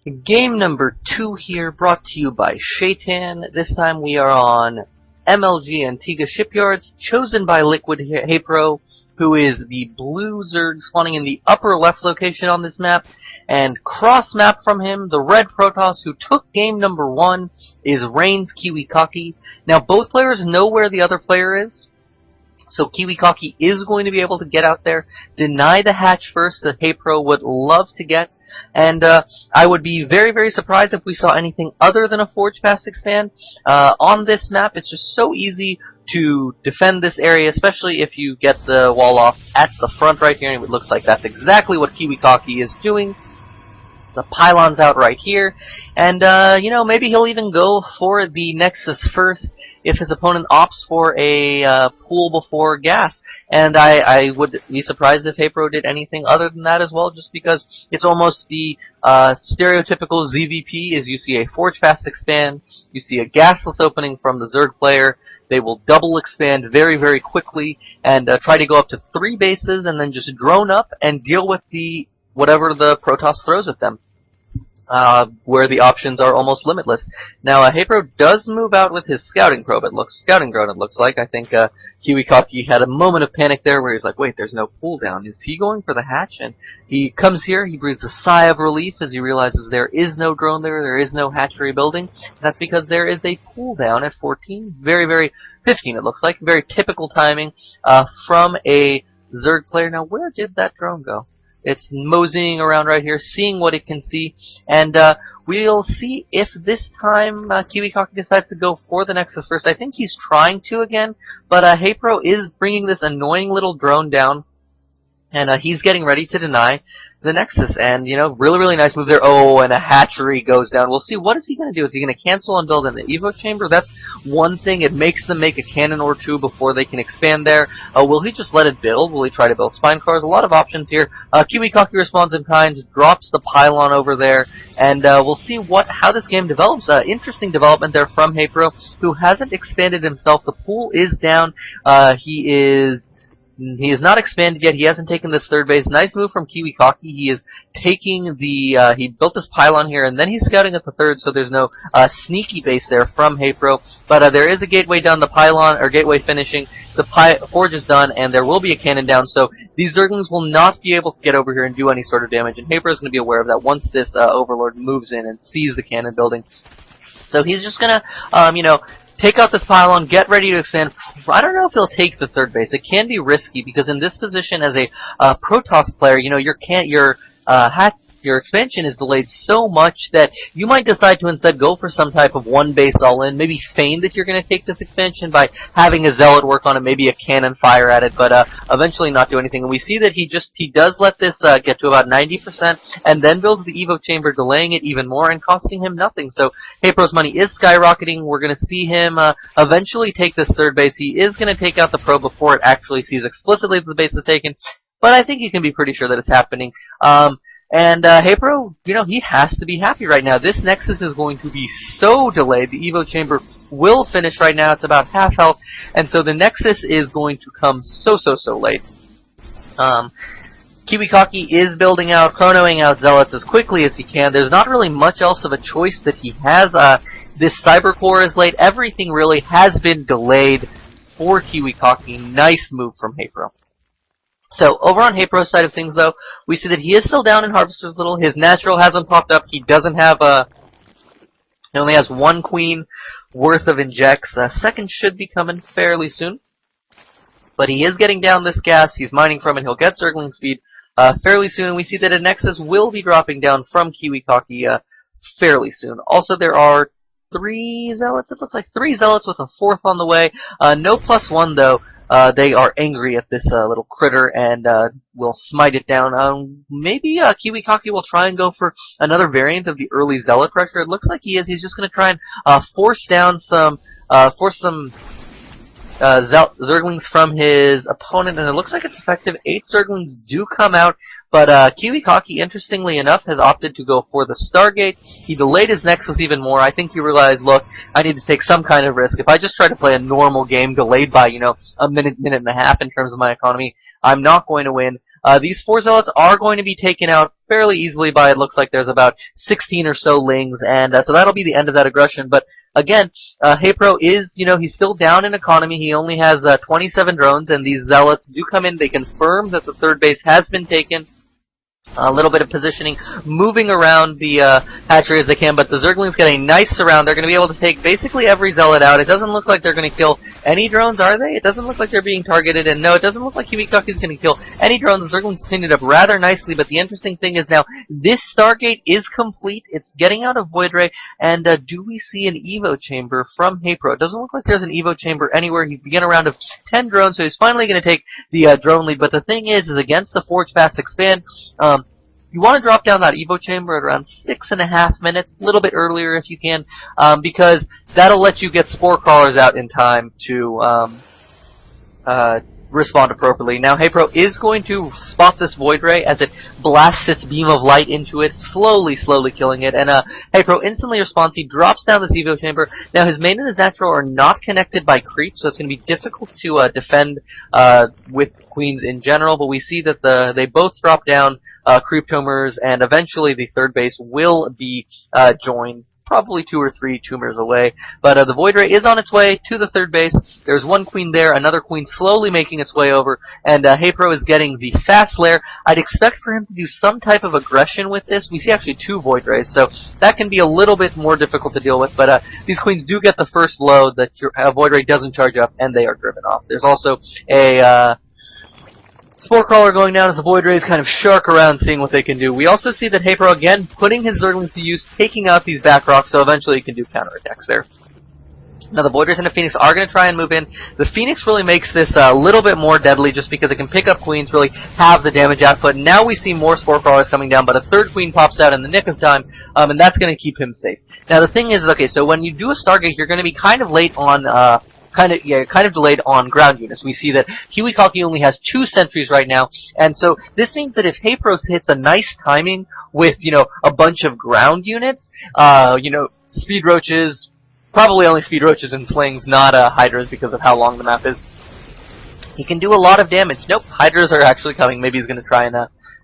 Game number 2 here, brought to you by Shaetan. This time we are on MLG Antigua Shipyards, chosen by Liquid Haypro, who is the blue Zerg spawning in the upper left location on this map, and cross-map from him, the red Protoss who took game number 1 is Rain's Kiwikaki. Now both players know where the other player is, so Kiwikaki is going to be able to get out there, deny the hatch first that Haypro would love to get. And I would be very, very surprised if we saw anything other than a Forge Fast expand. On this map, it's just so easy to defend this area, especially if you get the wall off at the front right here. And it looks like that's exactly what Kiwikaki is doing. The pylon's out right here, and you know, maybe he'll even go for the Nexus first if his opponent opts for a pool before gas. And I would be surprised if Haypro did anything other than that as well, just because it's almost the stereotypical ZvP. Is you see a Forge Fast expand, you see a gasless opening from the Zerg player. They will double expand very, very quickly and try to go up to 3 bases, and then just drone up and deal with the whatever the Protoss throws at them, where the options are almost limitless. Now, Haypro does move out with his scouting drone. It looks like. I think Kiwikaki had a moment of panic there, where he's like, "Wait, there's no pool down. Is he going for the hatch?" And he comes here. He breathes a sigh of relief as he realizes there is no drone there. There is no hatchery building. That's because there is a pool down at 14. Very, very 15. It looks like very typical timing from a Zerg player. Now, where did that drone go? It's moseying around right here, seeing what it can see, and we'll see if this time Kiwikaki decides to go for the Nexus first. I think he's trying to again, but Haypro is bringing this annoying little drone down, and he's getting ready to deny the Nexus. And, you know, really, really nice move there. Oh, and a hatchery goes down. We'll see. What is he going to do? Is he going to cancel and build in the Evo chamber? That's one thing. It makes them make a cannon or two before they can expand there. Will he just let it build? Will he try to build spine cars? A lot of options here. Kiwikaki responds in kind, drops the pylon over there, and we'll see how this game develops. Interesting development there from Haypro, who hasn't expanded himself. The pool is down. He is not expanded yet. He hasn't taken this 3rd base. Nice move from Kiwikaki. He is taking the, he built this pylon here, and then he's scouting at the 3rd, so there's no sneaky base there from Haypro. But there is a gateway down the pylon, or gateway finishing. The forge is done, and there will be a cannon down, so these Zerglings will not be able to get over here and do any sort of damage. And Haypro is going to be aware of that once this Overlord moves in and sees the cannon building. So he's just going to, you know, take out this pylon, get ready to expand. I don't know if he'll take the 3rd base. It can be risky because in this position as a Protoss player, you know, your expansion is delayed so much that you might decide to instead go for some type of 1 base all-in, maybe feign that you're going to take this expansion by having a Zealot work on it, maybe a cannon fire at it, but eventually not do anything. And we see that he does let this get to about 90%, and then builds the Evo chamber, delaying it even more and costing him nothing. So Haypro's money is skyrocketing. We're going to see him eventually take this 3rd base. He is going to take out the Pro before it actually sees explicitly that the base is taken, but I think you can be pretty sure that it's happening. And Haypro, you know, he has to be happy right now. This Nexus is going to be so delayed. The Evo chamber will finish right now. It's about half health, and so the Nexus is going to come so late. Kiwikaki is building out, chronoing out Zealots as quickly as he can. There's not really much else of a choice that he has. This Cyber Core is late. Everything really has been delayed for Kiwikaki. Nice move from Haypro. So, over on Haypro's side of things, though, we see that he is still down in Harvester's Little. His natural hasn't popped up. He doesn't have he only has 1 queen worth of injects. 2nd should be coming fairly soon. But he is getting down this gas. He's mining from it. He'll get Zergling speed fairly soon. And we see that a Nexus will be dropping down from Kiwikaki fairly soon. Also, there are 3 Zealots. It looks like 3 Zealots with a 4th on the way. No +1, though. They are angry at this little critter and will smite it down. Maybe Kiwikaki will try and go for another variant of the early Zealot pressure. It looks like he is. He's just going to try and force some Zerglings from his opponent, and it looks like it's effective. 8 Zerglings do come out, but Kiwikaki, interestingly enough, has opted to go for the Stargate. He delayed his Nexus even more. I think he realized, look, I need to take some kind of risk. If I just try to play a normal game delayed by, you know, a minute and a half in terms of my economy, I'm not going to win. These 4 zealots are going to be taken out fairly easily by, it looks like there's about 16 or so lings, and so that'll be the end of that aggression. But again, Haypro is, he's still down in economy. He only has 27 drones, and these zealots do come in. They confirm that the 3rd base has been taken. A little bit of positioning, moving around the hatchery as they can, but the Zerglings get a nice surround. They're going to be able to take basically every zealot out. It doesn't look like they're going to kill any drones, are they? It doesn't look like they're being targeted, and no, it doesn't look like Kiwikaki is going to kill any drones. The Zerglings cleaned it up rather nicely, but the interesting thing is now, this Stargate is complete. It's getting out of Void Ray, and do we see an Evo chamber from Haypro? It doesn't look like there's an Evo chamber anywhere. He's begun a round of 10 drones, so he's finally going to take the drone lead, but the thing is against the Forge Fast Expand, you want to drop down that Evo chamber at around 6.5 minutes, a little bit earlier if you can, because that'll let you get spore crawlers out in time to respond appropriately. Now, Haypro is going to spot this Void Ray as it blasts its beam of light into it, slowly killing it, and Haypro instantly responds. He drops down this Evo chamber. Now, his main and his natural are not connected by creep, so it's going to be difficult to defend with queens in general, but we see that they both drop down creep tumors, and eventually the 3rd base will be joined, probably 2 or 3 tumors away. But the Void Ray is on its way to the 3rd base. There's one queen there, another queen slowly making its way over, and Haypro is getting the fast lair. I'd expect for him to do some type of aggression with this. We see actually 2 Void Rays, so that can be a little bit more difficult to deal with, but these queens do get the first load that your Void Ray doesn't charge up, and they are driven off. There's also a Spore Crawler going down as the Void Rays kind of shark around, seeing what they can do. We also see that Haypro, again, putting his Zerglings to use, taking out these back rocks, so eventually he can do counterattacks there. Now, the Void Rays and the Phoenix are going to try and move in. The Phoenix really makes this a little bit more deadly, just because it can pick up queens, really have the damage output. Now we see more Spore Crawlers coming down, but a 3rd queen pops out in the nick of time, and that's going to keep him safe. Now, the thing is, okay, so when you do a Stargate, you're going to be kind of late on kind of delayed on ground units. We see that Kiwikaki only has 2 sentries right now, and so this means that if Haypro hits a nice timing with, a bunch of ground units, speed roaches, probably only speed roaches and slings, not hydras because of how long the map is, he can do a lot of damage. Nope, hydras are actually coming. Maybe he's going to try and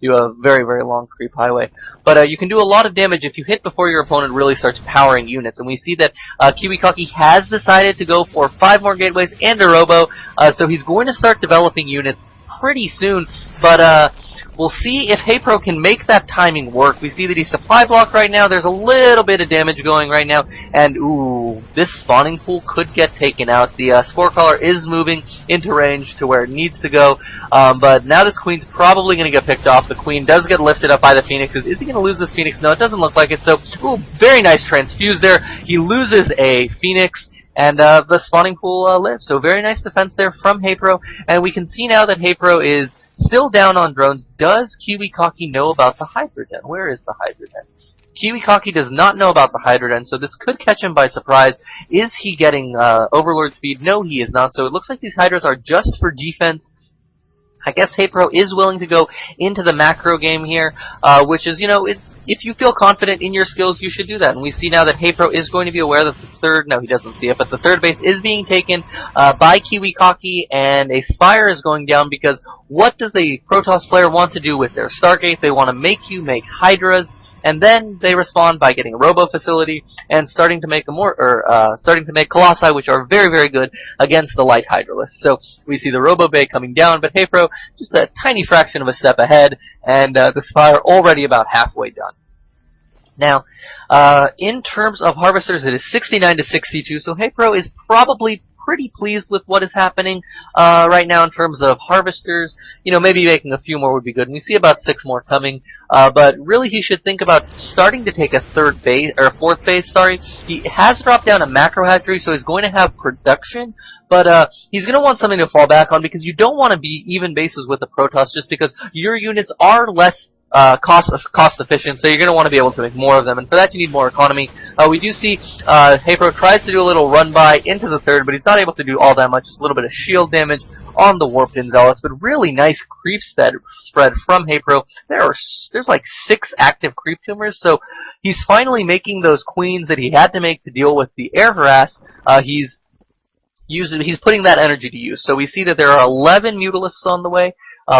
do a very long creep highway. But you can do a lot of damage if you hit before your opponent really starts powering units. And we see that Kiwikaki has decided to go for 5 more gateways and a robo, so he's going to start developing units pretty soon. But we'll see if Haypro can make that timing work. We see that he's supply blocked right now. There's a little bit of damage going right now. And, ooh, this spawning pool could get taken out. The Spore Crawler is moving into range to where it needs to go. But now this Queen's probably going to get picked off. The Queen does get lifted up by the Phoenixes. Is he going to lose this Phoenix? No, it doesn't look like it. So, ooh, very nice transfuse there. He loses a Phoenix. And the spawning pool lives. So very nice defense there from Haypro. And we can see now that Haypro is still down on drones. Does Kiwikaki know about the Hydra Den? Where is the Hydra Den? Kiwikaki does not know about the Hydra Den, so this could catch him by surprise. Is he getting Overlord speed? No, he is not. So it looks like these Hydras are just for defense. I guess Haypro is willing to go into the macro game here, which is, if you feel confident in your skills, you should do that. And we see now that Haypro is going to be aware that no, he doesn't see it, but the 3rd base is being taken by Kiwikaki, and a Spire is going down, because what does a Protoss player want to do with their Stargate? They want to make Hydras, and then they respond by getting a Robo Facility and starting to make Colossi, which are very good against the light Hydralists. So we see the Robo Bay coming down, but Haypro just a tiny fraction of a step ahead, and the Spire already about halfway done. Now, in terms of Harvesters, it is 69 to 62, so Haypro is probably pretty pleased with what is happening right now in terms of Harvesters. Maybe making a few more would be good. And we see about 6 more coming, but really he should think about starting to take a 4th base. Sorry, he has dropped down a macro hatchery, so he's going to have production, but he's going to want something to fall back on, because you don't want to be even bases with the Protoss, just because your units are less cost efficient, so you're going to want to be able to make more of them, and for that you need more economy. We do see Haypro tries to do a little run by into the 3rd, but he's not able to do all that much. Just a little bit of shield damage on the Warped In Zealots, but really nice creep spread from Haypro. There's like 6 active creep tumors, so he's finally making those queens that he had to make to deal with the air harass. He's putting that energy to use. So we see that there are 11 Mutalisks on the way.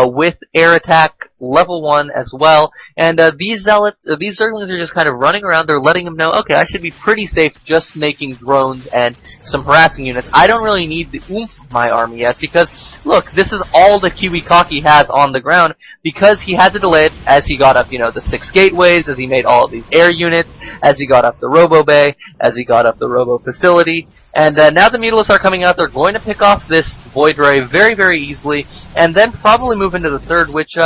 with air attack level 1 as well. And these zealots, these zerglings are just kind of running around. They're letting him know, okay, I should be pretty safe just making drones and some harassing units. I don't really need the oomph of my army yet because, look, this is all the Kiwikaki has on the ground because he had to delay it as he got up, the 6 gateways, as he made all of these air units, as he got up the Robo Bay, as he got up the Robo Facility. And now the Mutalisks are coming out. They're going to pick off this Void Ray very, very easily, and then probably move into the third, which,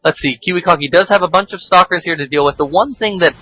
let's see, Kiwikaki does have a bunch of Stalkers here to deal with. The one thing that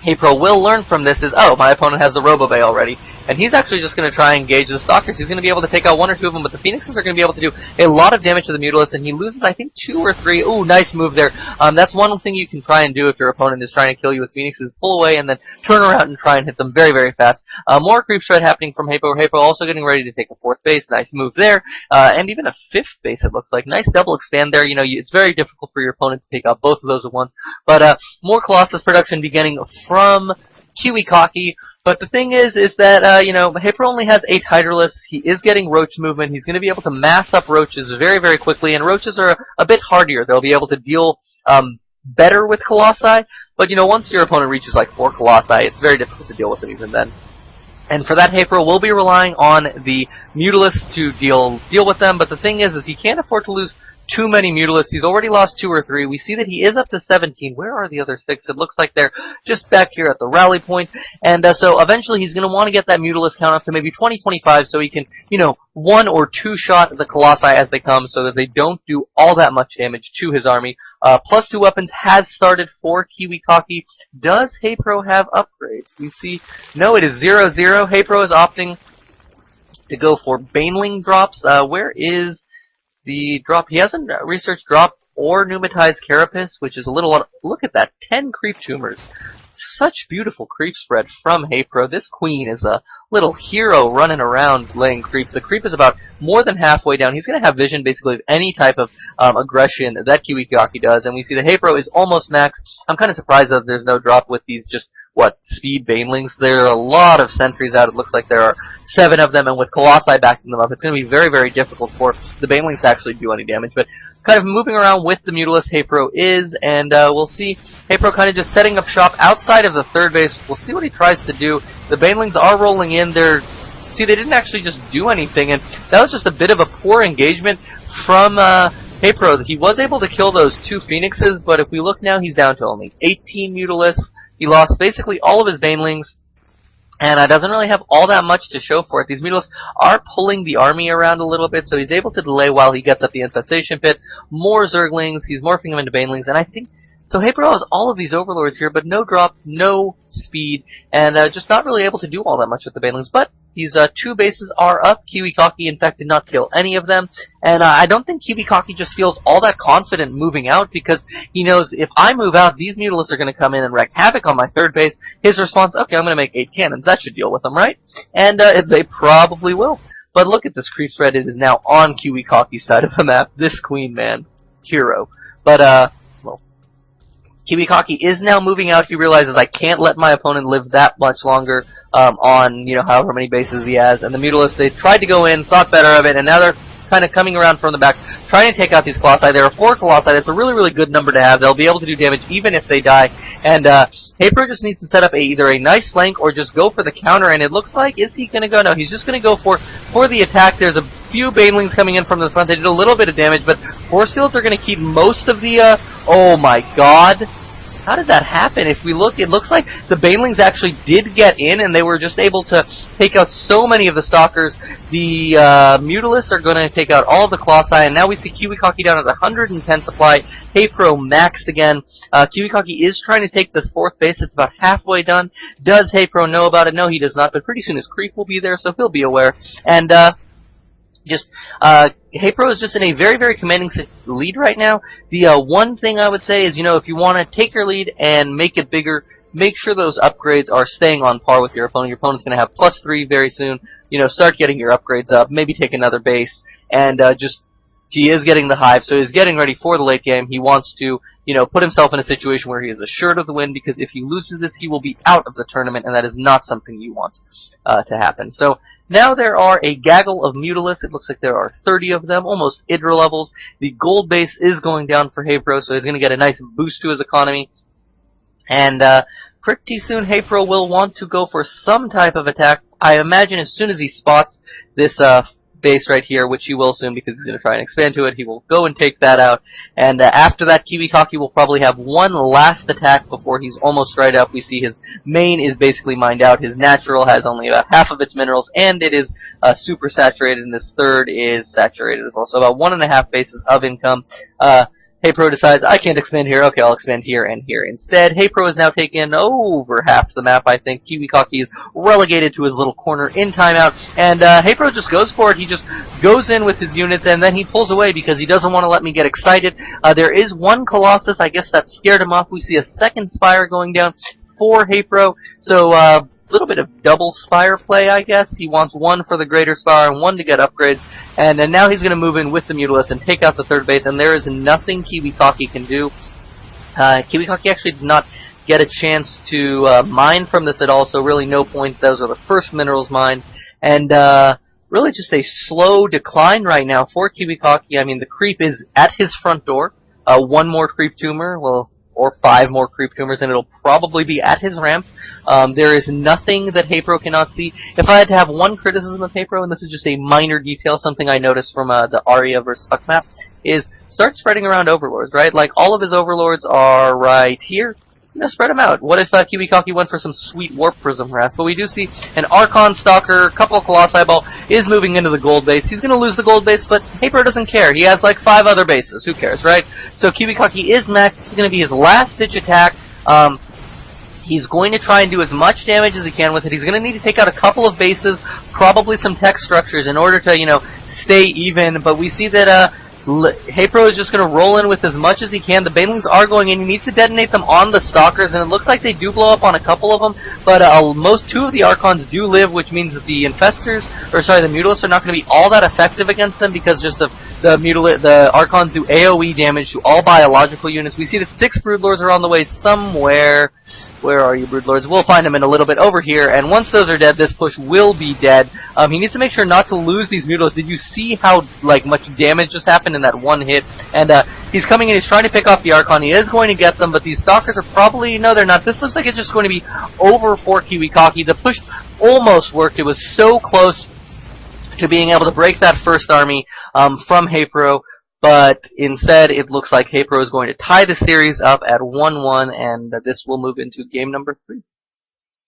Haypro will learn from this is, oh, my opponent has the Robo Bay already, and he's actually just going to try and engage the Stalkers. He's going to be able to take out 1 or 2 of them, but the Phoenixes are going to be able to do a lot of damage to the Mutalisks, and he loses, I think, 2 or 3. Ooh, nice move there. That's one thing you can try and do if your opponent is trying to kill you with Phoenixes. Pull away and then turn around and try and hit them very, very fast. More creep shred happening from Haypro. Haypro also getting ready to take a 4th base. Nice move there. And even a 5th base, it looks like. Nice double expand there. It's very difficult for your opponent to take out both of those at once. But more Colossus production beginning from Kiwikaki, but the thing is that, Haypro only has 8 Hydralisks. He is getting Roach movement. He's going to be able to mass up Roaches very, very quickly, and Roaches are a bit hardier. They'll be able to deal better with Colossi, but, once your opponent reaches like 4 Colossi, it's very difficult to deal with them even then. And for that, Haypro will be relying on the Mutalisks to deal with them, but the thing is he can't afford to lose too many Mutalisks. He's already lost 2 or 3. We see that he is up to 17. Where are the other 6? It looks like they're just back here at the rally point. And so eventually he's going to want to get that Mutalisk count up to maybe 20, 25 so he can, 1 or 2 shot the Colossi as they come so that they don't do all that much damage to his army. +2 weapons has started for Kiwikaki. Does Haypro have upgrades? We see, no, it is 0-0. Haypro is opting to go for Baneling drops. Where is the drop? He hasn't researched drop or pneumatized carapace, which is a little... Look at that, 10 creep tumors. Such beautiful creep spread from Haypro. This queen is a little hero running around laying creep. The creep is about more than halfway down. He's going to have vision basically of any type of aggression that Kiwikaki does, and we see that Haypro is almost max. I'm kind of surprised that there's no drop with these just speed Banelings. There are a lot of sentries out. It looks like there are 7 of them, and with Colossi backing them up, it's going to be very, very difficult for the Banelings to actually do any damage. But kind of moving around with the Mutalisks, Haypro is, and we'll see Haypro kind of just setting up shop outside of the 3rd base. We'll see what he tries to do. The Banelings are rolling in. See, they didn't actually just do anything, and that was just a bit of a poor engagement from Haypro. He was able to kill those 2 Phoenixes, but if we look now, he's down to only 18 Mutalisks. He lost basically all of his Banelings, and doesn't really have all that much to show for it. These Mutalisks are pulling the army around a little bit, so he's able to delay while he gets up the Infestation Pit. More Zerglings, he's morphing them into Banelings, and I think... So Haypro has all of these Overlords here, but no drop, no speed, and just not really able to do all that much with the Banelings. But these 2 bases are up. Kiwikaki, in fact, did not kill any of them. And I don't think Kiwikaki just feels all that confident moving out, because he knows if I move out, these Mutalisks are going to come in and wreak havoc on my 3rd base. His response, okay, I'm going to make 8 cannons. That should deal with them, right? And they probably will. But look at this creep spread. It is now on Kiwikaki's side of the map. This queen, man. Hero. But, well... Kiwikaki is now moving out. He realizes I can't let my opponent live that much longer on, however many bases he has. And the Mutalisks, they tried to go in, thought better of it, and now they're kind of coming around from the back, trying to take out these Colossi. There are 4 Colossi. That's a really, really good number to have. They'll be able to do damage even if they die. And Haypro just needs to set up either a nice flank or just go for the counter. And it looks like, is he going to go? No, he's just going to go for the attack. There's a few Banelings coming in from the front. They did a little bit of damage, but Force Fields are going to keep most of the... oh my god! How did that happen? If we look, it looks like the Banelings actually did get in, and they were just able to take out so many of the Stalkers. The Mutalisks are going to take out all of the Colossi, and now we see Kiwikaki down at 110 supply. Haypro maxed again. Kiwikaki is trying to take this 4th base. It's about halfway done. Does Haypro know about it? No, he does not, but pretty soon his creep will be there, so he'll be aware. And Haypro is just in a very, very commanding lead right now. The one thing I would say is, if you want to take your lead and make it bigger, make sure those upgrades are staying on par with your opponent. Your opponent's going to have +3 very soon. Start getting your upgrades up. Maybe take another base. And he is getting the hive, so he's getting ready for the late game. He wants to, put himself in a situation where he is assured of the win, because if he loses this, he will be out of the tournament, and that is not something you want to happen. So Now there are a gaggle of Mutalisks. It looks like there are 30 of them, almost Idra levels. The gold base is going down for Haypro, so he's going to get a nice boost to his economy. And pretty soon Haypro will want to go for some type of attack. I imagine as soon as he spots this base right here, which he will soon because he's going to try and expand to it, he will go and take that out. And after that, Kiwikaki will probably have one last attack before he's almost right up. We see his main is basically mined out. His natural has only about half of its minerals, and it is super saturated, and this third is saturated as well. So about 1.5 bases of income. Haypro decides, I can't expand here, okay, I'll expand here and here instead. Haypro has now taken over half the map, I think. Kiwikaki is relegated to his little corner in timeout, and Haypro just goes for it. He just goes in with his units, and then he pulls away because he doesn't want to let me get excited. There is one Colossus, I guess that scared him off. We see a second Spire going down for Haypro, so little bit of double Spire play, I guess. He wants one for the Greater Spire and one to get upgrades. And then now he's going to move in with the Mutalisks and take out the third base, and there is nothing Kiwikaki can do. Kiwikaki actually did not get a chance to mine from this at all, so really no point. Those are the first minerals mined. And really just a slow decline right now for Kiwikaki. I mean, the creep is at his front door. One more creep tumor, well, or 5 more creep tumors, and it'll probably be at his ramp. There is nothing that Haypro cannot see. If I had to have one criticism of Haypro, and this is just a minor detail, something I noticed from the Aria vs. Huck map, is start spreading around overlords, right? Like, all of his overlords are right here. You know, spread them out. What if Kiwikaki went for some sweet Warp Prism harass? But we do see an Archon Stalker, couple of Colossi Ball, is moving into the gold base. He's going to lose the gold base, but Haypro doesn't care. He has like 5 other bases. Who cares, right? So Kiwikaki is maxed. This is going to be his last-ditch attack. He's going to try and do as much damage as he can with it. He's going to need to take out a couple of bases, probably some tech structures in order to, you know, stay even. But we see that Haypro is just going to roll in with as much as he can. The Banelings are going in. He needs to detonate them on the Stalkers, and it looks like they do blow up on a couple of them, but 2 of the Archons do live, which means that the Infestors, or sorry, the Mutalisks are not going to be all that effective against them because just the Archons do AoE damage to all biological units. We see that 6 Broodlords are on the way somewhere. Where are you, Broodlords? We'll find them in a little bit over here, and once those are dead, this push will be dead. He needs to make sure not to lose these Mutalisks. Did you see how much damage just happened in that one hit? And he's coming in, he's trying to pick off the Archon. He is going to get them, but these Stalkers are probably... No, they're not. This looks like it's just going to be over for Kiwikaki. The push almost worked. It was so close to being able to break that first army from Haypro. But instead, it looks like Haypro is going to tie the series up at 1-1, and this will move into game number 3.